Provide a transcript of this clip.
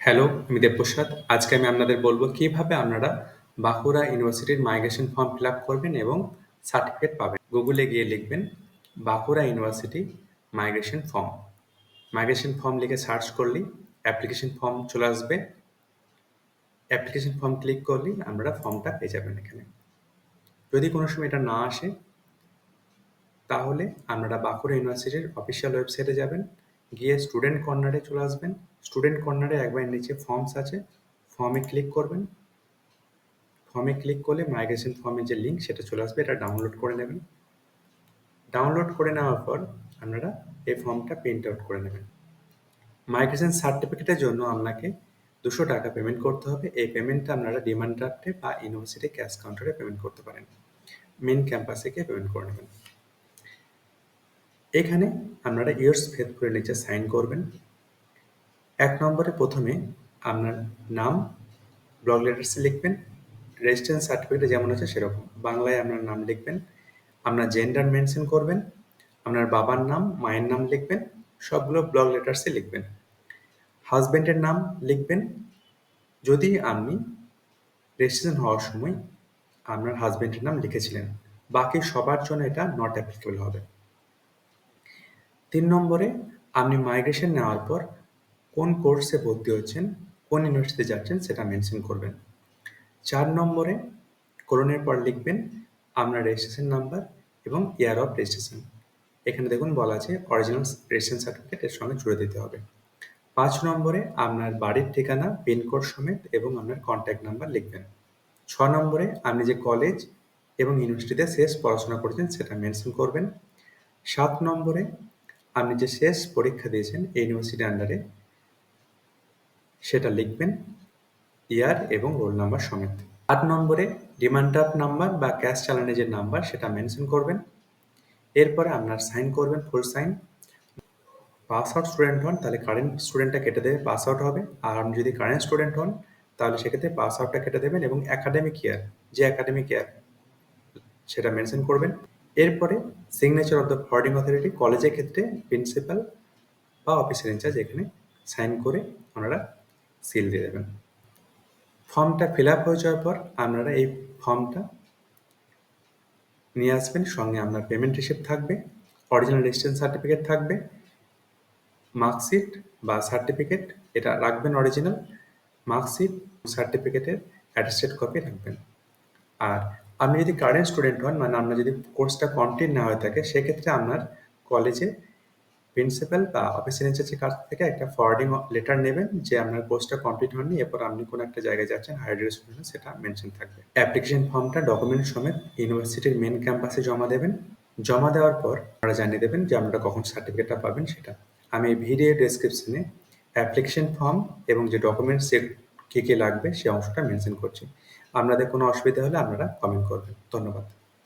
Hello, আমি দেবপ্রসাদ। আজকে আমি আপনাদের বলব কিভাবে আপনারা বাঁকুড়া ইউনিভার্সিটির মাইগ্রেশন ফর্ম ফিল আপ করবেন এবং সার্টিফিকেট পাবেন। গুগলে গিয়ে লিখবেন Bankura university migration form. Migration form লিখে সার্চ করলেই অ্যাপ্লিকেশন ফর্ম চলে আসবে। অ্যাপ্লিকেশন ফর্ম ক্লিক করলেই আপনারা ফর্মটা পেয়ে যাবেন এখানে। যদি কোনো সময় এটা না আসে তাহলে আপনারা বাঁকুড়া ইউনিভার্সিটির অফিসিয়াল ওয়েবসাইটে যাবেন, গিয়ে স্টুডেন্ট কর্নারে চলে আসবেন। স্টুডেন্ট কর্নারে একবার নিচে ফর্মস আছে, ফর্মে ক্লিক করবেন। ফর্মে ক্লিক করলে মাইগ্রেশন ফর্মের যে লিঙ্ক সেটা চলে আসবে, এটা ডাউনলোড করে নেবেন। ডাউনলোড করে নেওয়ার পর আপনারা এই ফর্মটা প্রিন্ট আউট করে নেবেন। মাইগ্রেশন সার্টিফিকেটের জন্য আপনাকে 200 টাকা পেমেন্ট করতে হবে। এই পেমেন্টটা আপনারা ডিমান্ড ড্রাফটে বা ইউনিভার্সিটি ক্যাশ কাউন্টারে পেমেন্ট করতে পারেন। মেন ক্যাম্পাসে গিয়ে পেমেন্ট করে নেবেন। এখানে আপনারা ইয়ার্স ফেথফুলি নিচে সাইন করবেন। 1 নম্বরে প্রথমে আপনার নাম ব্লক লেটার্সে লিখবেন। রেজিস্ট্রেশন সার্টিফিকেটে যেমন আছে সেরকম বাংলায় আপনার নাম লিখবেন। আপনার জেন্ডার মেনশন করবেন। আপনার বাবার নাম, মায়ের নাম লিখবেন। সবগুলো ব্লক লেটার্সে লিখবেন। হাজব্যান্ডের নাম লিখবেন যদি আপনি রেজিস্ট্রেশন হওয়ার সময় আপনার হাজব্যান্ডের নাম লিখেছিলেন। বাকি সবার জন্য এটা নট অ্যাপ্লিকেবল হবে। 3 নম্বরে আপনি মাইগ্রেশন নেওয়ার পর কোন কোর্সে ভর্তি হচ্ছেন, কোন ইউনিভার্সিটিতে যাচ্ছেন সেটা মেনশন করবেন। 4 নম্বরে কোলনের পর লিখবেন আপনার রেজিস্ট্রেশন নাম্বার এবং ইয়ার অফ রেজিস্ট্রেশন। এখানে দেখুন বলা আছে অরিজিনাল রেজিস্ট্রেশন সার্টিফিকেট এর সঙ্গে জুড়ে দিতে হবে। 5 নম্বরে আপনার বাড়ির ঠিকানা, পিনকোড সমেত এবং আপনার কন্ট্যাক্ট নাম্বার লিখবেন। 6 নম্বরে আপনি যে কলেজ এবং ইউনিভার্সিটিতে শেষ পড়াশোনা করেছেন সেটা মেনশন করবেন। 7 নম্বরে আপনি যে শেষ পরীক্ষা দিয়েছেন এই ইউনিভার্সিটির আন্ডারে সেটা লিখবেন, ইয়ার এবং রোল নাম্বার সমেত। 8 নম্বরে ডিমান্ড ড্রাফট নাম্বার বা ক্যাশ চালানের যে নাম্বার সেটা মেনশন করবেন। এরপরে আপনার সাইন করবেন, ফুল সাইন। পাস আউট স্টুডেন্ট হন তাহলে কারেন্ট স্টুডেন্টটা কেটে দেবে, পাস আউট হবে। আর আপনি যদি কারেন্ট স্টুডেন্ট হন তাহলে সেক্ষেত্রে পাস আউটটা কেটে দেবেন এবং একাডেমিক ইয়ার, যে একাডেমিক ইয়ার সেটা মেনশন করবেন। এরপরে signature of the forwarding authority, কলেজের ক্ষেত্রে প্রিন্সিপাল বা অফিসার ইনচার্জ এখানে সাইন করে ওনারা সিল দিয়ে দেবেন। ফর্মটা ফিল আপ হয়ে যাওয়ার পর আপনারা এই ফর্মটা নিয়ে আসবেন। সঙ্গে আপনার পেমেন্ট রিসিপ্ট থাকবে, অরিজিনাল রেজিস্ট্রেশন সার্টিফিকেট থাকবে, মার্কশিট বা সার্টিফিকেট এটা রাখবেন অরিজিনাল, মার্কশিট সার্টিফিকেটের অ্যাটেস্টেড কপি রাখবেন। আর আপনি যদি কারেন্ট স্টুডেন্ট হন, মানে আপনার যদি কোর্সটা কমপ্লিট না হয়ে থাকে, সেক্ষেত্রে আপনার কলেজে প্রিন্সিপাল বা অফিসার ইনচার্জের কাছ থেকে একটা ফরওয়ার্ডিং লেটার নেবেন যে আপনার কোর্সটা কমপ্লিট হয়নি, এরপর আপনি কোনো একটা জায়গায় যাচ্ছেন, হায়ার এডুকেশনে, সেটা মেনশন থাকবে। অ্যাপ্লিকেশন ফর্মটা ডকুমেন্ট সমেত ইউনিভার্সিটির মেন ক্যাম্পাসে জমা দেবেন। জমা দেওয়ার পর আপনারা জানিয়ে দেবেন যে আপনারা কখন সার্টিফিকেটটা পাবেন সেটা। আমি এই ভিডিও ডেসক্রিপশনে অ্যাপ্লিকেশন ফর্ম এবং যে ডকুমেন্টস কী কী লাগবে সেই অংশটা মেনশন করছি। আপনাদের কোনো অসুবিধা হলে আপনারা কমেন্ট করবেন। ধন্যবাদ।